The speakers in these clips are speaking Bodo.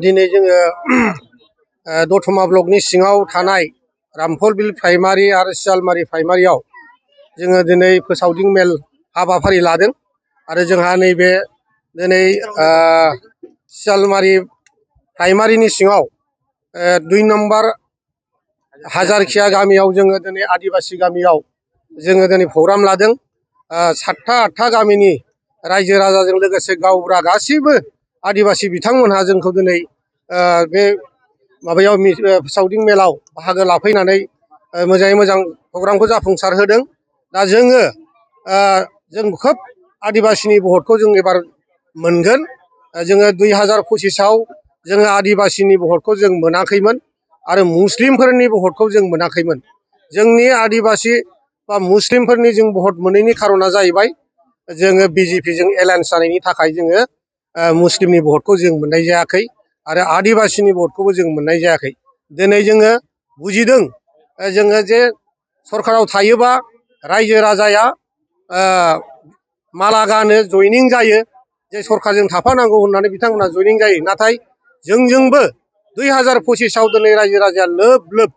दिनै जोङो दतमा ब्लकनि सिङाव थानाय रामफलबिल प्राइमारि आरो सियालमारि प्राइमारियाव जोङो दिनै फोसावदिं मेल हाबाफारि लादों आरो जोंहा नैबे दिनै सियालमारि प्राइमारिनि सिङाव 2 नम्बर हाजारखिया गामियाव जोङो दिनै आदिबासि गामियाव जोङो दिनै प्रग्राम लादों। 7टा 8टा गामिनि रायजो राजाजों लोगोसे गावबुरा गासिबो आदिबासि बिथांमोनहा जोंखौ दिनै बे माबायाव फोसावदिं मेलाव बाहागो लाफैनानै मोजाङै मोजां प्रग्रामखौ जाफुंसार होदों। दा जों खोब आदिबासिनि भटखौ जों एबार मोनगोन। जोङो 2025आव जोङो आदिबासिनि भटखौ जों मोनाखैमोन आरो मुस्लिमफोरनि भटखौ जों मोनाखैमोन। जोंनि आदिबासि बा मुस्लिमफोरनि जों भट मोनैनि खारना जाहैबाय जोङो बिजेपिजों एलायन्स जानायनि थाखाय जोङो मुस्लिमनि भटखौ जों मोननाय जायाखै आरो आदिबासिनि भटखौबो जों मोननाय जायाखै। दिनै जोङो बुजिदों जोङो जे सरकाराव थायोबा रायजो राजाया माला गानो जइनिं जायो, जे सरकारजों थाफानांगौ होननानै बिथांमोना जइनिं जायो। नाथाय जोंबो 2025आव दिनै रायजो राजाया लोब लोब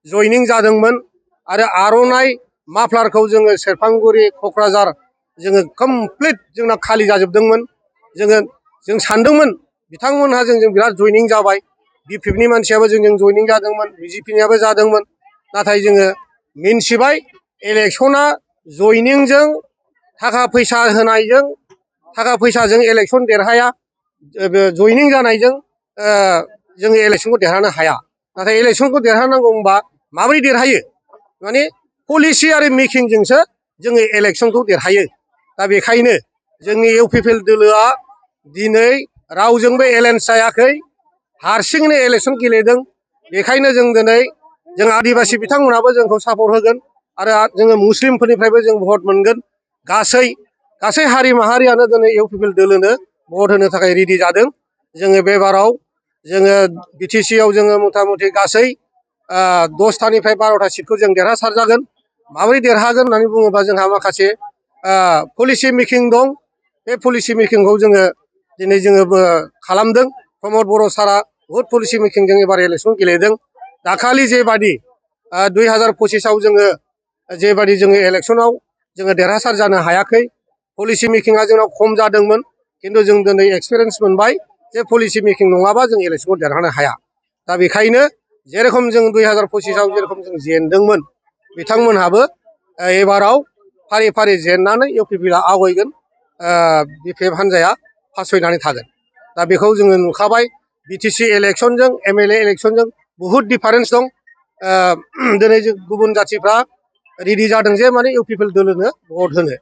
जइनिं जादोंमोन आरो आर'नाइ माफ्लारखौ जोङो सेरफांगुरि क'क्राझार जोङो कमप्लिट जोंना खालि जाजोबदोंमोन। जों सानदोंमोन बिथांमोनहा जोंजों बिराद जइनिं जाबाय, बिपिएफनि मानसियाबो जोंजों जइनिं जादोंमोन, बिजेपिनियाबो जादोंमोन। नाथाय जोङो मिन्थिबाय इलेक्सना जइनिंजों थाखा फैसा होनायजों थाखा फैसाजों इलेक्सन देरहाया, जइनिं जानायजों जोङो इलेक्सनखौ देरहानो हाया। नाथाय इलेक्सनखौ देरहानांगौ होनबा माबोरै देरहायो? माने पलिसि आरो मेकिंजोंसो जोङो इलेक्सनखौ देरहायो। दा बेखायनो जोंनि इउपिपिएल दोलोआ दिनै रावजोंबो एलायन्स जायाखै, हारसिङैनो इलेक्सन गेलेदों। बेखायनो जों दिनै जों आदिबासि बिथांमोनहाबो जोंखौ सापर्ट होगोन आरो जोङो मुस्लिमफोरनिफ्रायबो जों भट मोनगोन। गासै हारि माहारियानो दिनै इउपिपिएल दोलोनो भट होनो थाखाय रेडि जादों। जोङो बे बाराव जोङो बिटिसिआव जोङो मथा मथि गासै 10टानिफ्राय 12टा सिटखौ जों देरहासार जागोन। माबोरै देरहागोन होननानै बुङोबा जोंहा माखासे पलिसि मेकिं दं। बे पलिसि मेकिंखौ जोङो दिनै खालामदों। प्रमद बर' सारा बहुद पलिसि मेकिंजों एबार इलेक्सन गेलेदों। दाखालि जेबादि 2025आव जोङो इलेक्सनाव जोङो देरहासार जानो हायाखै, पलिसि मेकिंआ जोंनाव खम जादोंमोन। खिन्थु जों दिनै एक्सपिरियेन्स मोनबाय जे पलिसि मेकिं नङाबा जों इलेक्सनखौ देरहानो हाया। दा बेखायनो जेरखम जों 2025आव जेरखम जों जेनदोंमोन, बिथांमोनहाबो एबाराव फारि फारि जेननानै इउपिपिएलआ आवगायगोन, बिपिएफ हान्जाया फासयनानै थागोन। दा बेखौ जोङो नुखाबाय। बिटिसि इलेक्सनजों एमएलए इलेक्सनजों बहुद डिफारेन्स दं। दिनै गुबुन जाथिफ्रा रेडि जादों जे माने इउपिपिएल दोलोनो भट होनो।